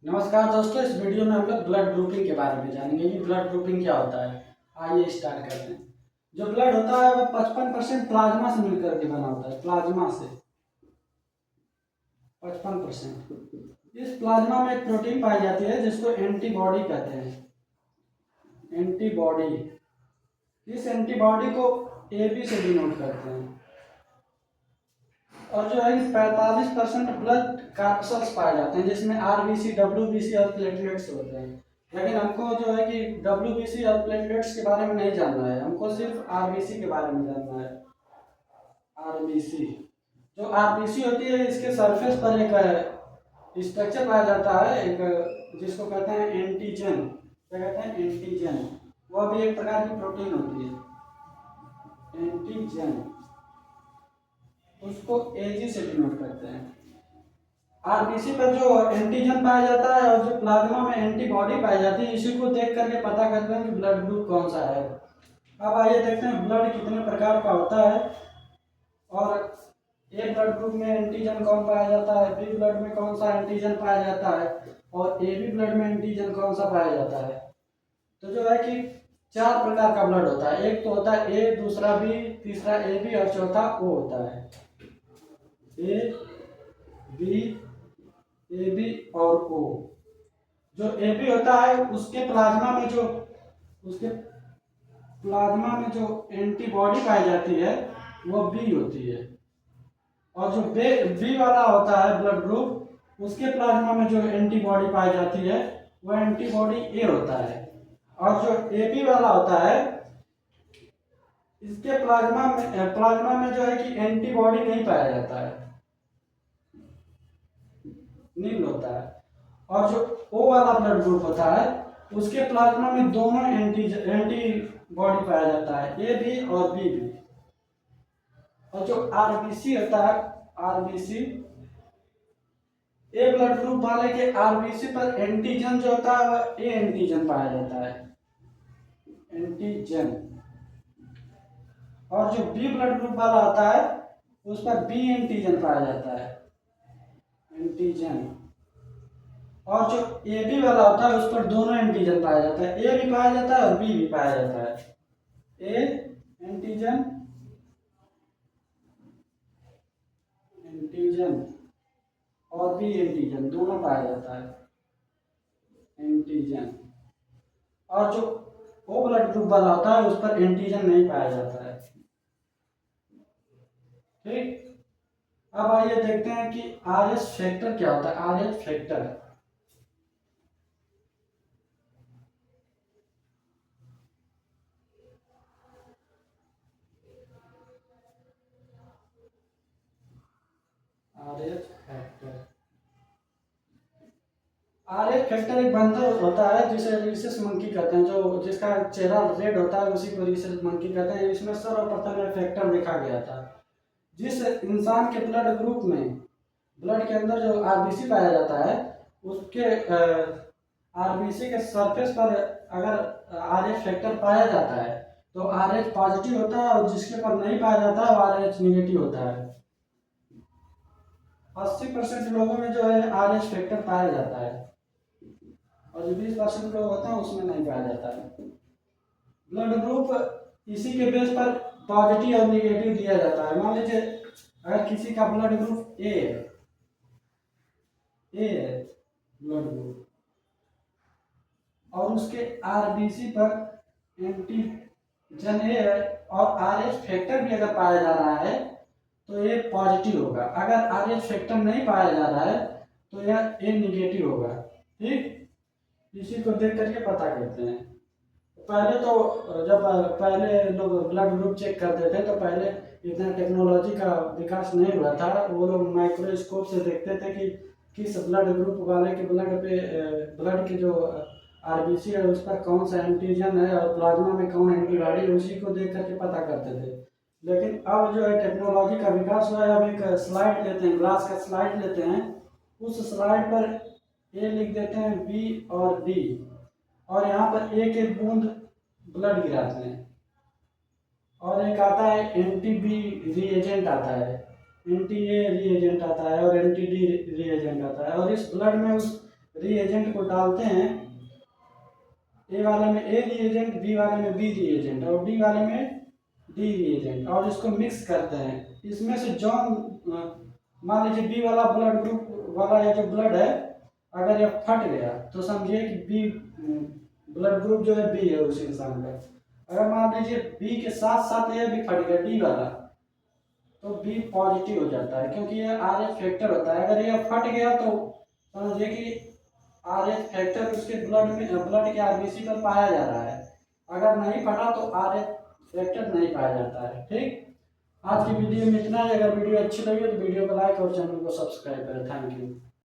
नमस्कार दोस्तों, इस वीडियो में हम लोग ब्लड ग्रुपिंग के बारे में जानेंगे कि ब्लड ग्रुपिंग क्या होता है। आइए स्टार्ट करते हैं। जो ब्लड होता है वो 55% प्लाज्मा से मिलकर के बना होता है। प्लाज्मा से 55%। इस प्लाज्मा में एक प्रोटीन पाई जाती है जिसको एंटीबॉडी कहते हैं। एंटीबॉडी। इस एंटीबॉडी को AB से डिनोट करते हैं। और जो है 45% ब्लड कैप्सूल्स पाए जाते हैं जिसमें RBC, WBC और प्लेटलेट्स होते हैं। लेकिन हमको जो है कि WBC और प्लेटलेट्स के बारे में नहीं जानना है, हमको सिर्फ RBC के बारे में जानना है। RBC। जो RBC होती है इसके सरफेस पर एक स्ट्रक्चर पाया जाता है, एक जिसको कहते हैं एंटीजन। क्या कहते हैं? एंटीजन। वह भी एक प्रकार की प्रोटीन होती है, एंटीजन। उसको AG से डिनोट करते हैं। आरबीसी पर जो एंटीजन पाया जाता है और जो प्लाज्मा में एंटीबॉडी पाई जाती है, इसी को देख करके पता करते हैं कि ब्लड ग्रुप कौन सा है। अब आइए देखते हैं ब्लड कितने प्रकार का होता है और ए ब्लड ग्रुप में एंटीजन कौन पाया जाता है, बी ब्लड में कौन सा एंटीजन पाया जाता है और AB ब्लड में एंटीजन कौन सा पाया जाता है। तो जो है कि 4 प्रकार का ब्लड होता है। एक तो होता है A, दूसरा B, तीसरा AB और चौथा O होता है। A, B, AB और O। जो AB होता है उसके प्लाज्मा में जो एंटीबॉडी पाई जाती है वो B होती है। और जो बी वाला होता है ब्लड ग्रुप, उसके प्लाज्मा में जो एंटीबॉडी पाई जाती है वो एंटीबॉडी A होता है। और जो AB वाला होता है इसके प्लाज्मा में जो है कि एंटीबॉडी नहीं पाया जाता है, निम्न होता है। और जो O वाला ब्लड ग्रुप होता है उसके प्लाज्मा में दोनों एंटीबॉडी पाया जाता है, A भी और B भी। और जो RBC होता है, RBC, ए ब्लड ग्रुप वाले के RBC पर एंटीजन जो होता है वह A एंटीजन पाया जाता है, एंटीजन। और जो B ब्लड ग्रुप वाला होता है उस पर B एंटीजन पाया जाता है, एंटीजन। और जो AB वाला होता है उस पर दोनों एंटीजन पाया जाता है, A भी पाया जाता है और B भी पाया जाता है। A एंटीजन, एंटीजन और B एंटीजन दोनों पाया जाता है, एंटीजन। और जो O ब्लड ग्रुप वाला होता है उस पर एंटीजन नहीं पाया जाता है। ठीक। अब आइए देखते हैं कि RH फैक्टर क्या होता है। RH factor, RH factor, RH factor एक बंदर होता है जिसे रीसस मंकी कहते हैं, जो जिसका चेहरा रेड होता है उसी को रीसस मंकी कहते हैं। इसमें सर्वप्रथम यह फैक्टर देखा गया था। जिस इंसान के ब्लड ग्रुप में, ब्लड के अंदर जो RBC पाया जाता है उसके RBC के सरफेस पर अगर RH फैक्टर पाया जाता है तो RH पॉजिटिव होता है और जिसके पर नहीं पाया जाता है वो RH निगेटिव होता है। 80% लोगों में जो है RH फैक्टर पाया जाता है और जो 20% लोग होते हैं उसमें नहीं पाया जाता है। ब्लड ग्रुप इसी के बेस पर पॉजिटिव और निगेटिव दिया जाता है। मान लीजिए अगर किसी का ब्लड ग्रुप ए है ब्लड ग्रुप और उसके RBC पर एंटीजन ए है और RH फैक्टर भी अगर पाया जा रहा है तो ये पॉजिटिव होगा। अगर RH फैक्टर नहीं पाया जा रहा है तो यह ए निगेटिव होगा। ठीक। इसी को देख करके पता करते हैं। पहले तो जब पहले लोग ब्लड ग्रुप चेक करते थे तो पहले इतना टेक्नोलॉजी का विकास नहीं हुआ था। वो लोग माइक्रोस्कोप से देखते थे कि किस ब्लड ग्रुप वाले के ब्लड पे, ब्लड के जो RBC है उस पर कौन सा एंटीजन है और प्लाज्मा में कौन एंटीबॉडी है, उसी को देख करके पता करते थे। लेकिन अब जो है टेक्नोलॉजी का विकास हुआ है। अब एक स्लाइड लेते हैं, ग्लास का स्लाइड लेते हैं, उस स्लाइड पर A लिख देते हैं, B और D, और यहाँ पर एक एक बूंद ब्लड गिराते हैं और एक आता है एंटी-B रिएजेंट आता है, एंटी-A रिएजेंट आता है और एंटी-D रिएजेंट आता है। और इस ब्लड में उस रिएजेंट को डालते हैं, ए वाले में ए रिएजेंट, बी वाले में बी रिएजेंट और डी वाले में डी रिएजेंट, और इसको मिक्स करते हैं। इसमें से जो मान लीजिए बी वाला ब्लड ग्रुप वाला या जो ब्लड है अगर ये फट गया तो समझिए कि बी ब्लड ग्रुप जो है बी है उस इंसान का। अगर मान लीजिए बी के साथ साथ ये भी फट गया डी वाला तो बी पॉजिटिव हो जाता है, क्योंकि ये आर एच फैक्टर होता है। अगर ये फट गया तो समझिए कि आर एच फैक्टर उसके ब्लड के आरबीसी पर पाया जा रहा है। अगर नहीं फटा तो आर एच फैक्टर नहीं पाया जाता है। ठीक, आज की वीडियो में इतना ही। अगर वीडियो अच्छी लगी तो वीडियो को लाइक और चैनल को सब्सक्राइब करें। Thank you.